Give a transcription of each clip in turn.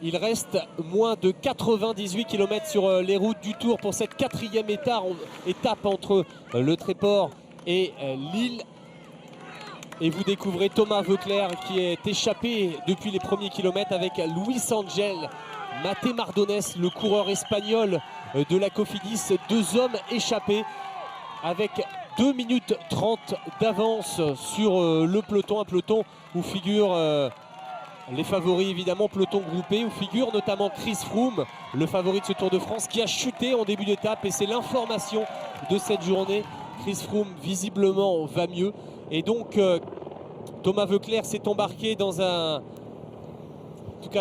Il reste moins de 98 km sur les routes du Tour pour cette 4e étape entre le Tréport et Lille. Et vous découvrez Thomas Voeckler qui est échappé depuis les premiers kilomètres avec Luis Angel, Maté Mardones, le coureur espagnol de la Cofidis. 2 hommes échappés avec 2 minutes 30 d'avance sur le peloton. Un peloton où figurent les favoris évidemment, peloton groupé, où figure notamment Chris Froome, le favori de ce Tour de France, qui a chuté en début d'étape. Et c'est l'information de cette journée. Chris Froome visiblement va mieux. Et donc Thomas Voeckler s'est embarqué dans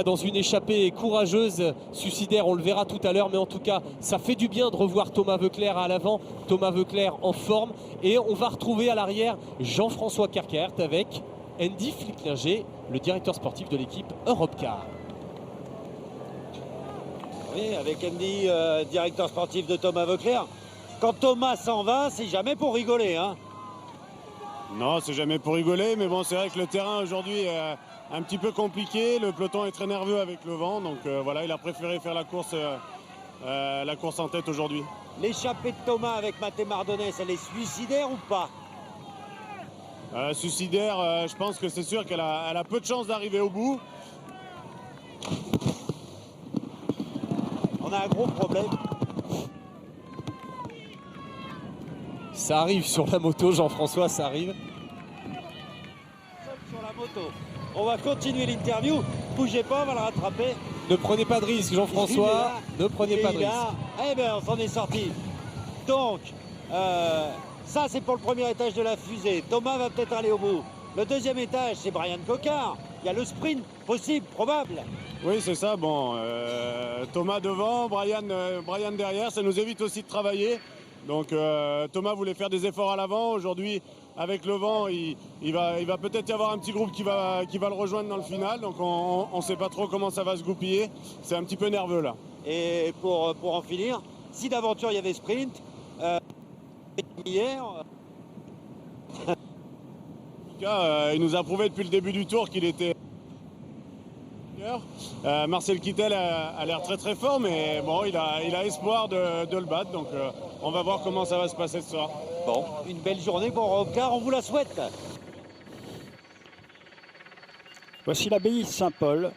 dans une échappée courageuse, suicidaire, on le verra tout à l'heure, mais en tout cas ça fait du bien de revoir Thomas Voeckler à l'avant, Thomas Voeckler en forme, et on va retrouver à l'arrière Jean-François Kerkert avec Andy Flicklinger, le directeur sportif de l'équipe Europcar. Oui, avec Andy, directeur sportif de Thomas Voeckler. Quand Thomas s'en va, c'est jamais pour rigoler, hein. Non, c'est jamais pour rigoler, mais bon, c'est vrai que le terrain aujourd'hui est un petit peu compliqué. Le peloton est très nerveux avec le vent, donc voilà, il a préféré faire la course en tête aujourd'hui. L'échappée de Thomas avec Maté Mardones, elle est suicidaire ou pas? Suicidaire, je pense que c'est sûr qu'elle a peu de chances d'arriver au bout. On a un gros problème. Ça arrive sur la moto, Jean-François, ça arrive. Sur la moto. On va continuer l'interview. Bougez pas, on va le rattraper. Ne prenez pas de risque, Jean-François. Ne prenez pas de risque. Eh bien, on s'en est sorti. Donc, ça, c'est pour le premier étage de la fusée. Thomas va peut-être aller au bout. Le deuxième étage, c'est Brian Cocard. Il y a le sprint possible, probable. Oui, c'est ça. Bon, Thomas devant, Brian derrière. Ça nous évite aussi de travailler. Donc Thomas voulait faire des efforts à l'avant. Aujourd'hui, avec le vent, il va peut-être y avoir un petit groupe qui va le rejoindre dans le final. Donc on ne sait pas trop comment ça va se goupiller. C'est un petit peu nerveux là. Et pour en finir, si d'aventure il y avait sprint, hier... En tout cas, il nous a prouvé depuis le début du tour qu'il était... Marcel Kittel a l'air très très fort, mais bon, il a espoir de le battre, donc on va voir comment ça va se passer ce soir. Bon, une belle journée pour Europcar, on vous la souhaite. Voici l'abbaye Saint-Paul,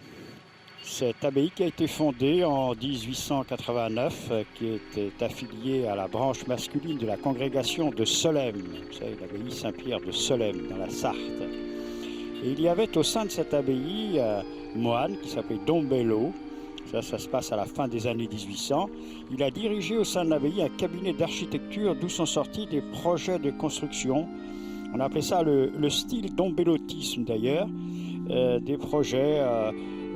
cette abbaye qui a été fondée en 1889, qui était affiliée à la branche masculine de la congrégation de Solesmes, vous savez, l'abbaye Saint-Pierre de Solesmes dans la Sarthe. Et il y avait au sein de cette abbaye moine qui s'appelait Dom Bello. Ça se passe à la fin des années 1800. Il a dirigé au sein de l'abbaye un cabinet d'architecture d'où sont sortis des projets de construction. On appelait ça le style dombellotisme d'ailleurs. Des projets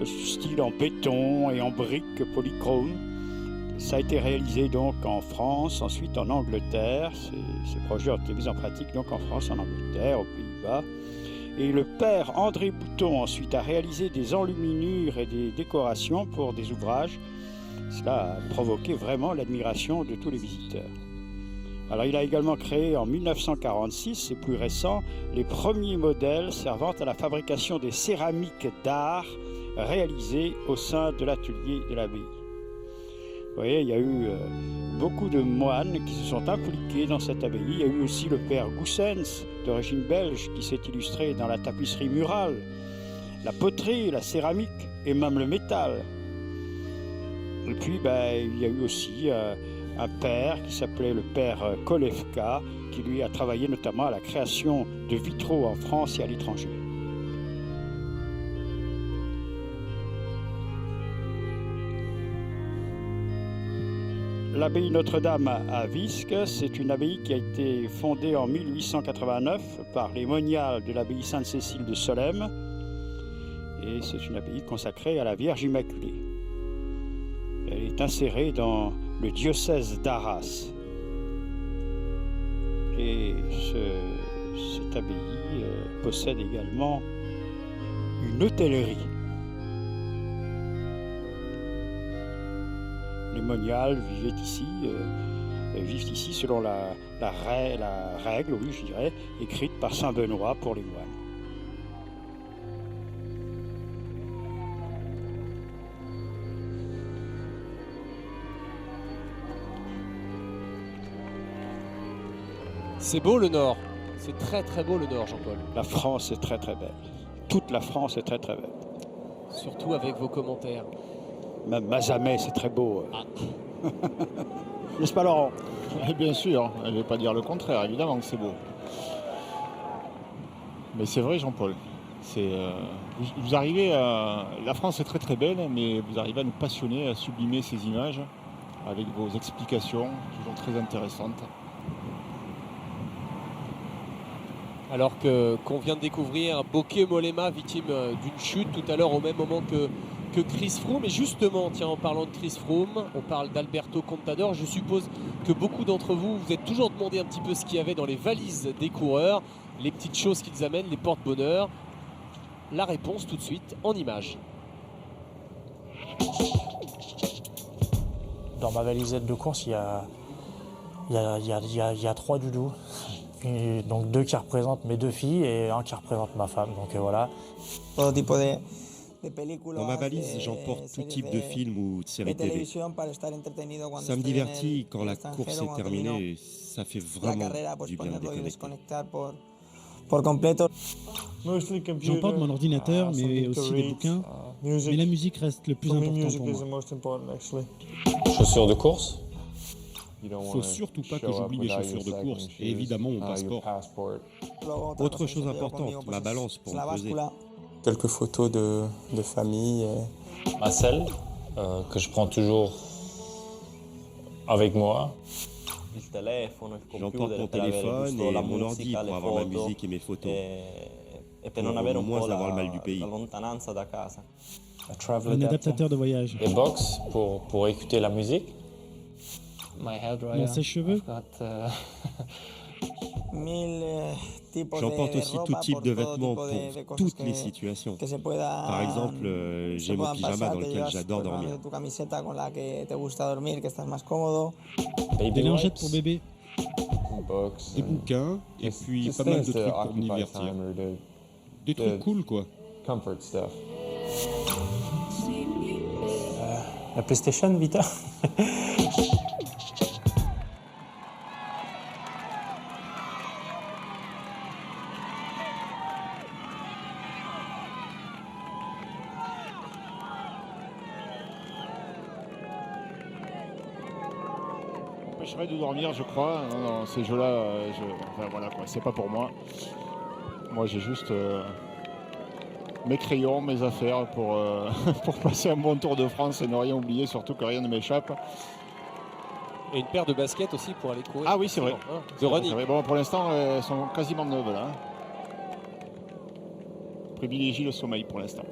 style en béton et en briques polychromes. Ça a été réalisé donc en France, ensuite en Angleterre. Ces projets ont été mis en pratique donc en France, en Angleterre, aux Pays-Bas. Et le père André Bouton ensuite a réalisé des enluminures et des décorations pour des ouvrages. Cela a provoqué vraiment l'admiration de tous les visiteurs. Alors il a également créé en 1946, c'est plus récent, les premiers modèles servant à la fabrication des céramiques d'art réalisées au sein de l'atelier de l'abbaye. Vous voyez, il y a eu beaucoup de moines qui se sont impliqués dans cette abbaye. Il y a eu aussi le père Goussens, d'origine belge, qui s'est illustré dans la tapisserie murale, la poterie, la céramique et même le métal. Et puis, il y a eu aussi un père qui s'appelait le père Kolevka, qui lui a travaillé notamment à la création de vitraux en France et à l'étranger. L'abbaye Notre-Dame à Visques, c'est une abbaye qui a été fondée en 1889 par les moniales de l'abbaye Sainte-Cécile de Solesmes. Et c'est une abbaye consacrée à la Vierge Immaculée. Elle est insérée dans le diocèse d'Arras. Et cette abbaye possède également une hôtellerie. Les moniales vivent ici selon la règle, oui, je dirais, écrite par saint Benoît pour les moines. 'Vous ' C'est beau le Nord. C'est très très beau le Nord, Jean-Paul. La France est très très belle. Toute la France est très très belle. Surtout avec vos commentaires. Même Mazamet, c'est très beau. Ah. N'est-ce pas, Laurent? Bien sûr, je ne vais pas dire le contraire, évidemment que c'est beau. Mais c'est vrai, Jean-Paul. Vous arrivez à... La France est très très belle, mais vous arrivez à nous passionner, à sublimer ces images avec vos explications, toujours très intéressantes. Alors qu'on vient de découvrir Bokeh Mollema, victime d'une chute tout à l'heure au même moment que Chris Froome. Et justement, tiens, en parlant de Chris Froome, on parle d'Alberto Contador. Je suppose que beaucoup d'entre vous vous êtes toujours demandé un petit peu ce qu'il y avait dans les valises des coureurs, les petites choses qu'ils amènent, les porte-bonheur. La réponse tout de suite en images. Dans ma valisette de course, il y a 3 doudous. Et donc 2 qui représentent mes 2 filles et 1 qui représente ma femme. Donc voilà. Dans ma valise, j'emporte tout type de films ou de séries TV. Ça me divertit quand la course est terminée et ça fait vraiment du bien de déconnecter. J'emporte mon ordinateur, mais aussi des bouquins. Mais la musique reste le plus important pour moi. Chaussures de course. Faut surtout pas que j'oublie mes chaussures de course et évidemment mon passeport. Autre chose importante, ma balance pour me peser. Quelques photos de famille. Ma selle, que je prends toujours avec moi. J'emporte mon téléphone et mon ordi pour avoir ma musique et mes photos. Pour au moins avoir le mal du pays. Un adaptateur de voyage. Des box pour écouter la musique. Mon sèche-cheveux. J'emporte aussi tout type de vêtements pour toutes les situations. Par exemple, j'ai mon pyjama dans lequel j'adore dormir. Des lingettes pour bébé. Des bouquins et puis pas mal de trucs pour me divertir. Des trucs cool quoi. La PlayStation Vita. M'empêcherait de dormir, je crois. Non, ces jeux-là, enfin, voilà quoi, c'est pas pour moi. Moi, j'ai juste mes crayons, mes affaires pour, pour passer un bon Tour de France et ne rien oublier, surtout que rien ne m'échappe. Et une paire de baskets aussi pour aller courir. Ah oui, c'est vrai. De running. Bon, pour l'instant, elles sont quasiment neuves là. Privilégie le sommeil pour l'instant.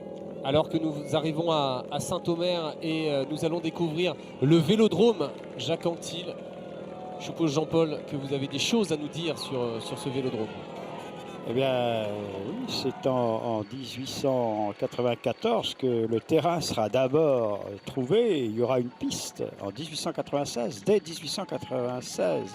Alors que nous arrivons à Saint-Omer et nous allons découvrir le vélodrome Jacques Anquetil. Je suppose, Jean-Paul, que vous avez des choses à nous dire sur ce vélodrome. Eh bien, oui, c'est en 1894 que le terrain sera d'abord trouvé. Il y aura une piste en 1896, dès 1896.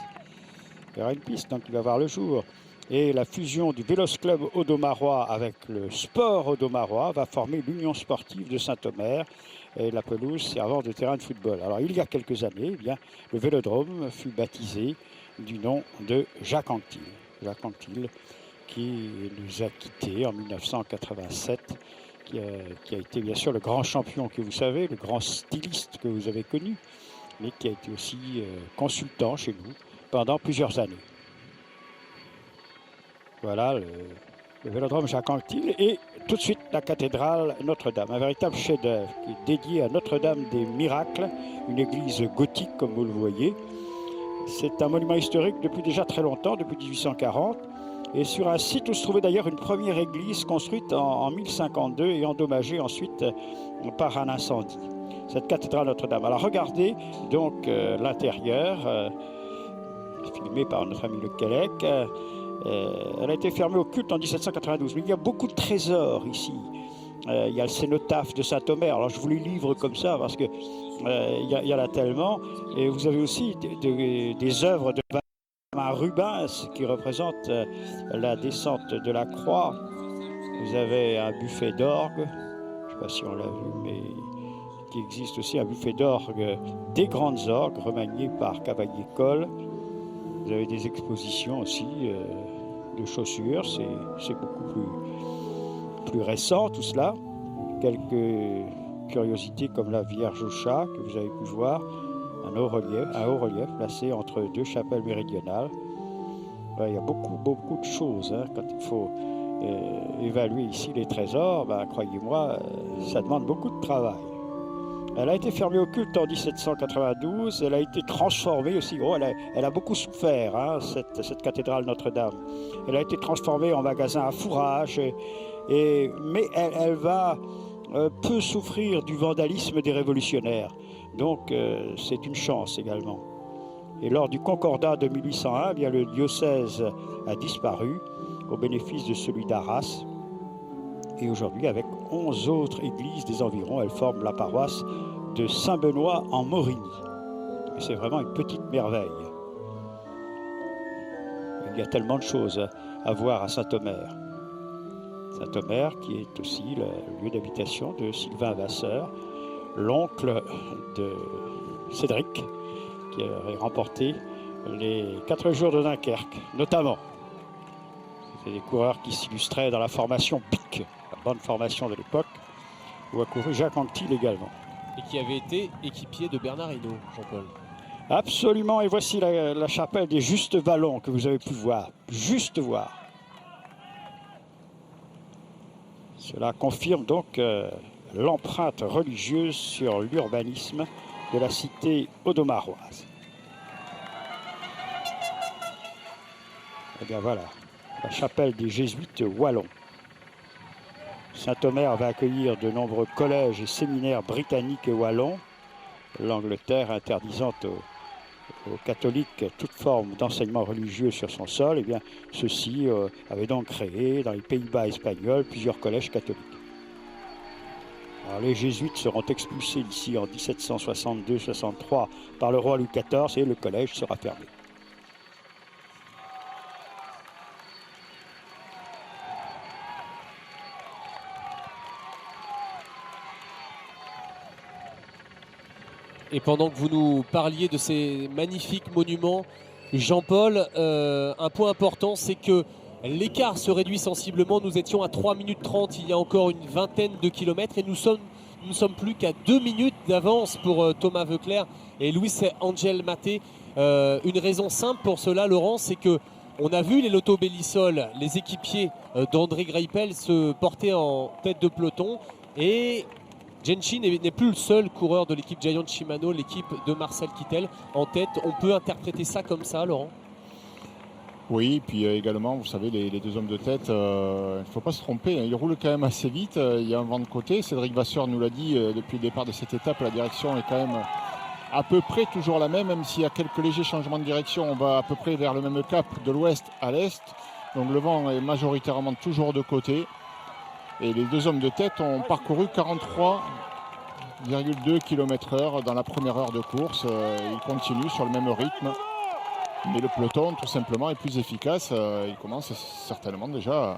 Il y aura une piste, donc il va voir le jour. Et la fusion du Vélos Club Audomarois avec le sport Audomarois va former l'Union sportive de Saint-Omer et la pelouse servant de terrain de football. Alors, il y a quelques années, eh bien, le vélodrome fut baptisé du nom de Jacques Anquetil. Jacques Anquetil, qui nous a quittés en 1987, qui a été bien sûr le grand champion que vous savez, le grand styliste que vous avez connu, mais qui a été aussi consultant chez nous pendant plusieurs années. Voilà le vélodrome Jacques Anquetil et tout de suite la cathédrale Notre-Dame, un véritable chef-d'œuvre qui est dédié à Notre-Dame des Miracles, une église gothique comme vous le voyez. C'est un monument historique depuis déjà très longtemps, depuis 1840. Et sur un site où se trouvait d'ailleurs une première église construite en 1052 et endommagée ensuite par un incendie. Cette cathédrale Notre-Dame. Alors regardez donc l'intérieur, filmé par notre ami Le Quellec. Elle a été fermée au culte en 1792. Mais il y a beaucoup de trésors ici. Il y a le cénotaphe de Saint-Omer. Alors je vous les livre comme ça parce que il y en a tellement. Et vous avez aussi des œuvres de Rubens qui représente la descente de la croix. Vous avez un buffet d'orgue, je ne sais pas si on l'a vu, mais qui existe aussi un buffet d'orgue des grandes orgues remaniées par Cavalier-Coll. Vous avez des expositions aussi de chaussures, c'est beaucoup plus récent tout cela. Quelques curiosités comme la Vierge au chat que vous avez pu voir, un haut relief placé entre deux chapelles méridionales. Ouais, il y a beaucoup de choses hein, quand il faut évaluer ici les trésors. Croyez-moi, ça demande beaucoup de travail. Elle a été fermée au culte en 1792, elle a été transformée aussi, elle a beaucoup souffert, hein, cette cathédrale Notre-Dame. Elle a été transformée en magasin à fourrage, mais elle va peu souffrir du vandalisme des révolutionnaires. Donc c'est une chance également. Et lors du Concordat de 1801, bien, le diocèse a disparu au bénéfice de celui d'Arras. Et aujourd'hui, avec 11 autres églises des environs, elle forme la paroisse de Saint-Benoît en Maurigny. C'est vraiment une petite merveille. Il y a tellement de choses à voir à Saint-Omer. Saint-Omer qui est aussi le lieu d'habitation de Sylvain Vasseur, l'oncle de Cédric, qui avait remporté les 4 jours de Dunkerque, notamment. C'était des coureurs qui s'illustraient dans la formation PIC, la bonne formation de l'époque, où a couru Jacques Anquetil également. Et qui avait été équipier de Bernard Hinault, Jean-Paul. Absolument, et voici la chapelle des Justes Vallons que vous avez pu voir. Juste voir. Cela confirme donc l'empreinte religieuse sur l'urbanisme de la cité audomaroise. Et bien voilà, la chapelle des Jésuites wallons. Saint-Omer va accueillir de nombreux collèges et séminaires britanniques et wallons, l'Angleterre interdisant aux catholiques toute forme d'enseignement religieux sur son sol. Et bien ceux-ci avaient donc créé dans les Pays-Bas espagnols plusieurs collèges catholiques. Alors, les jésuites seront expulsés d'ici en 1762-63 par le roi Louis XIV et le collège sera fermé. Et pendant que vous nous parliez de ces magnifiques monuments, Jean-Paul, un point important, c'est que l'écart se réduit sensiblement. Nous étions à 3 minutes 30 il y a encore une vingtaine de kilomètres et nous ne sommes plus qu'à 2 minutes d'avance pour Thomas Voeckler et Luis Angel Maté. Une raison simple pour cela, Laurent, c'est que on a vu les Lotto Bellisol, les équipiers d'André Greipel se porter en tête de peloton et Genshin n'est plus le seul coureur de l'équipe Giant Shimano, l'équipe de Marcel Kittel en tête. On peut interpréter ça comme ça, Laurent? Oui, puis également, vous savez, les deux hommes de tête, il ne faut pas se tromper, hein, ils roulent quand même assez vite, il y a un vent de côté. Cédric Vasseur nous l'a dit depuis le départ de cette étape, la direction est quand même à peu près toujours la même s'il y a quelques légers changements de direction, on va à peu près vers le même cap de l'ouest à l'est. Donc le vent est majoritairement toujours de côté. Et les deux hommes de tête ont parcouru 43,2 km/h dans la première heure de course. Ils continuent sur le même rythme. Mais le peloton, tout simplement, est plus efficace. Il commence certainement déjà à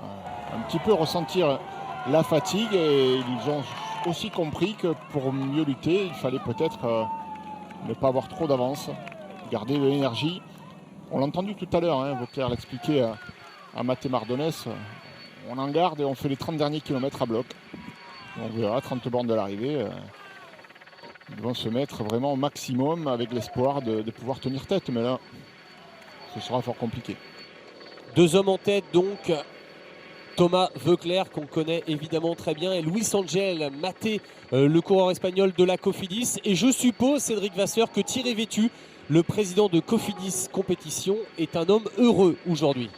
un petit peu ressentir la fatigue. Et ils ont aussi compris que pour mieux lutter, il fallait peut-être ne pas avoir trop d'avance, garder de l'énergie. On l'a entendu tout à l'heure, hein, Voeckler l'expliquait à Mathé Mardonès. On en garde et on fait les 30 derniers kilomètres à bloc. On verra, 30 bornes de l'arrivée. Ils vont se mettre vraiment au maximum avec l'espoir de pouvoir tenir tête. Mais là, ce sera fort compliqué. Deux hommes en tête donc, Thomas Voeckler qu'on connaît évidemment très bien et Luis Angel Maté, le coureur espagnol de la Cofidis. Et je suppose, Cédric Vasseur, que Thierry Vétu, le président de Cofidis Compétition, est un homme heureux aujourd'hui.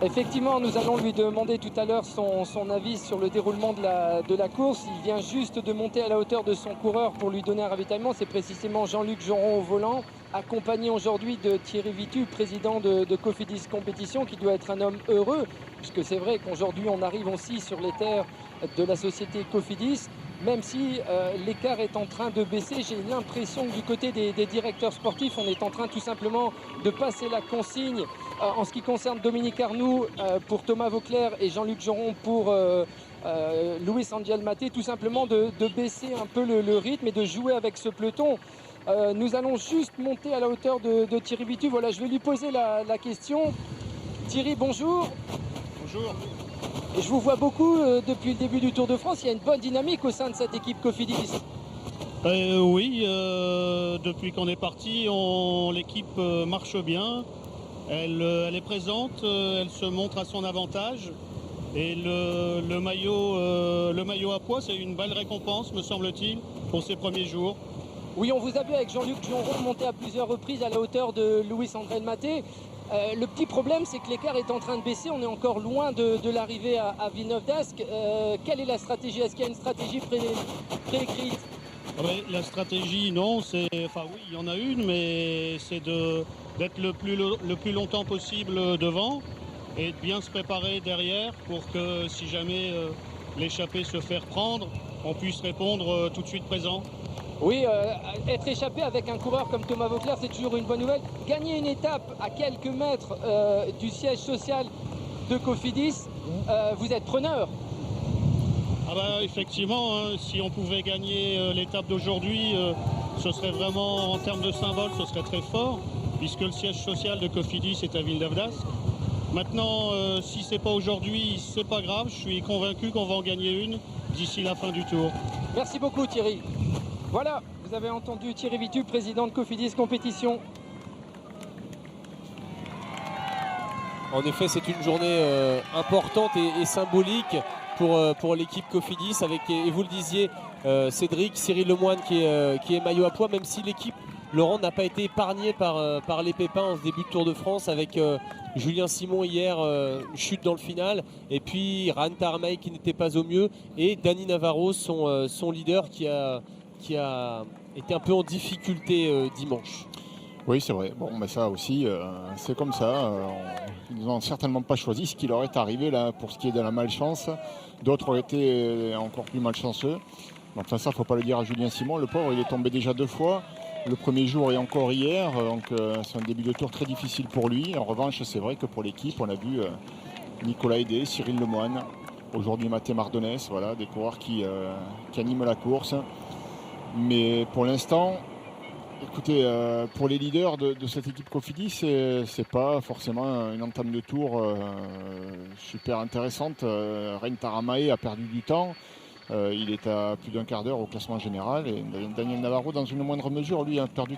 Effectivement, nous allons lui demander tout à l'heure son avis sur le déroulement de la course. Il vient juste de monter à la hauteur de son coureur pour lui donner un ravitaillement. C'est précisément Jean-Luc Joron au volant, accompagné aujourd'hui de Thierry Vétu, président de Cofidis Compétition, qui doit être un homme heureux, puisque c'est vrai qu'aujourd'hui on arrive aussi sur les terres de la société Cofidis. Même si l'écart est en train de baisser, j'ai l'impression que du côté des directeurs sportifs, on est en train tout simplement de passer la consigne en ce qui concerne Dominique Arnoux pour Thomas Voeckler et Jean-Luc Joron pour Luis Angel Maté, tout simplement de baisser un peu le rythme et de jouer avec ce peloton. Nous allons juste monter à la hauteur de Thierry Vitu. Voilà, je vais lui poser la question. Thierry, bonjour. Bonjour. Et je vous vois beaucoup depuis le début du Tour de France. Il y a une bonne dynamique au sein de cette équipe Cofidis. Oui, depuis qu'on est parti, l'équipe marche bien. Elle est présente, elle se montre à son avantage. Et le maillot à pois, c'est une belle récompense, me semble-t-il, pour ces premiers jours. Oui, on vous a vu avec Jean-Luc Jonron monter à plusieurs reprises à la hauteur de Luis-André Maté. Le petit problème, c'est que l'écart est en train de baisser. On est encore loin de l'arrivée à Villeneuve d'Ascq. Quelle est la stratégie? Est-ce qu'il y a une stratégie préécrite? La stratégie, non. Enfin oui, il y en a une, mais c'est d'être le plus longtemps possible devant et de bien se préparer derrière pour que si jamais l'échappée se fait reprendre, on puisse répondre tout de suite présent. Oui, être échappé avec un coureur comme Thomas Voeckler, c'est toujours une bonne nouvelle. Gagner une étape à quelques mètres du siège social de Cofidis, vous êtes preneur. Effectivement, hein, si on pouvait gagner l'étape d'aujourd'hui, ce serait vraiment, en termes de symbole, ce serait très fort, puisque le siège social de Cofidis est à Villeneuve d'Ascq. Maintenant, si c'est pas aujourd'hui, c'est pas grave, je suis convaincu qu'on va en gagner une d'ici la fin du tour. Merci beaucoup Thierry. Voilà, vous avez entendu Thierry Vitu, président de Cofidis Compétition. En effet, c'est une journée importante et symbolique pour l'équipe Cofidis, avec, et vous le disiez, Cédric, Cyril Lemoine qui est maillot à pois, même si l'équipe, Laurent, n'a pas été épargnée par les pépins en ce début de Tour de France, avec Julien Simon hier, chute dans le final, et puis Ryan Taramay qui n'était pas au mieux, et Dani Navarro, son leader, qui a été un peu en difficulté dimanche. Oui, c'est vrai. Bon, mais ça aussi, c'est comme ça. Ils n'ont certainement pas choisi ce qui leur est arrivé là pour ce qui est de la malchance. D'autres auraient été encore plus malchanceux. Enfin, ça, il ne faut pas le dire à Julien Simon. Le pauvre, il est tombé déjà 2 fois. Le premier jour et encore hier. Donc, c'est un début de tour très difficile pour lui. En revanche, c'est vrai que pour l'équipe, on a vu Nicolas Hédé, Cyril Lemoine, aujourd'hui Mathé Mardonès, voilà, des coureurs qui animent la course. Mais pour l'instant, écoutez, pour les leaders de cette équipe Cofidis, c'est pas forcément une entame de tour super intéressante. Rein Taramae a perdu du temps. Il est à plus d'un quart d'heure au classement général. Et Daniel Navarro, dans une moindre mesure, lui a perdu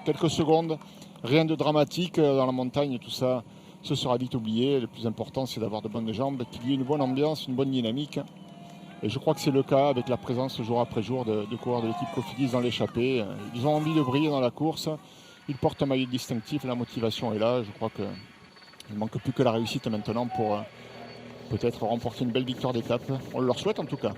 quelques secondes. Rien de dramatique dans la montagne, tout ça, ce sera vite oublié. Le plus important, c'est d'avoir de bonnes jambes, qu'il y ait une bonne ambiance, une bonne dynamique. Et je crois que c'est le cas avec la présence jour après jour de coureurs de l'équipe Cofidis dans l'échappée. Ils ont envie de briller dans la course. Ils portent un maillot distinctif, la motivation est là. Je crois qu'il ne manque plus que la réussite maintenant pour peut-être remporter une belle victoire d'étape. On leur souhaite en tout cas.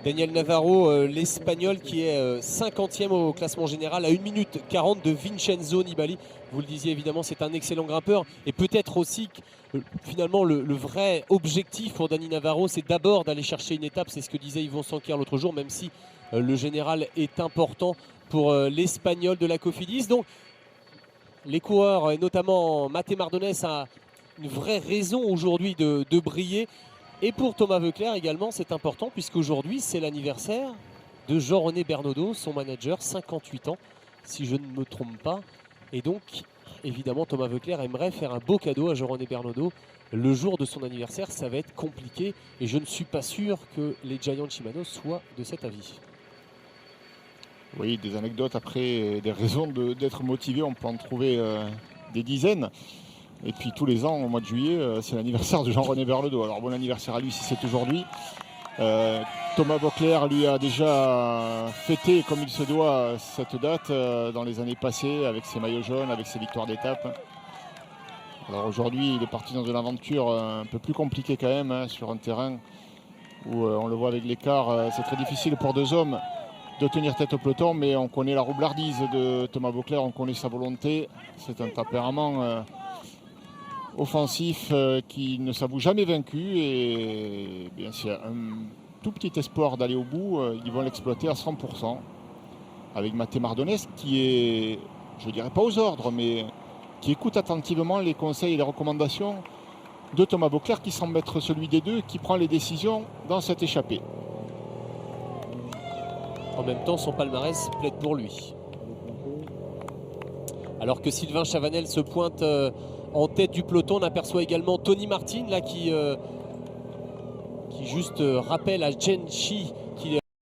Daniel Navarro, l'Espagnol qui est 50e au classement général à 1 minute 40 de Vincenzo Nibali. Vous le disiez évidemment, c'est un excellent grimpeur. Et peut-être aussi que finalement le vrai objectif pour Dani Navarro, c'est d'abord d'aller chercher une étape. C'est ce que disait Yvon Sanquer l'autre jour, même si le général est important pour l'Espagnol de la Cofidis. Donc les coureurs, et notamment Mathé Mardonès, a une vraie raison aujourd'hui de briller. Et pour Thomas Voeckler également, c'est important puisqu'aujourd'hui, c'est l'anniversaire de Jean-René Bernaudot, son manager, 58 ans, si je ne me trompe pas. Et donc, évidemment, Thomas Voeckler aimerait faire un beau cadeau à Jean-René Bernaudot. Le jour de son anniversaire, ça va être compliqué. Et je ne suis pas sûr que les Giant Shimano soient de cet avis. Oui, des anecdotes après, des raisons d'être motivé, on peut en trouver des dizaines. Et puis tous les ans, au mois de juillet, c'est l'anniversaire de Jean-René Bernaudot. Alors bon anniversaire à lui si c'est aujourd'hui. Thomas Voeckler lui a déjà fêté comme il se doit cette date dans les années passées avec ses maillots jaunes, avec ses victoires d'étape. Alors aujourd'hui, il est parti dans une aventure un peu plus compliquée quand même, hein, sur un terrain où on le voit avec l'écart. C'est très difficile pour 2 hommes de tenir tête au peloton, mais on connaît la roublardise de Thomas Voeckler, on connaît sa volonté. C'est un tempérament offensif qui ne s'avoue jamais vaincu et bien c'est un tout petit espoir d'aller au bout. Ils vont l'exploiter à 100% avec Mathé Mardonès qui est, je dirais pas aux ordres, mais qui écoute attentivement les conseils et les recommandations de Thomas Voeckler qui semble être celui des deux qui prend les décisions dans cette échappée. En même temps, son palmarès plaide pour lui. Alors que Sylvain Chavanel se pointe en tête du peloton, on aperçoit également Tony Martin là, qui juste rappelle à Jen Shi qu'il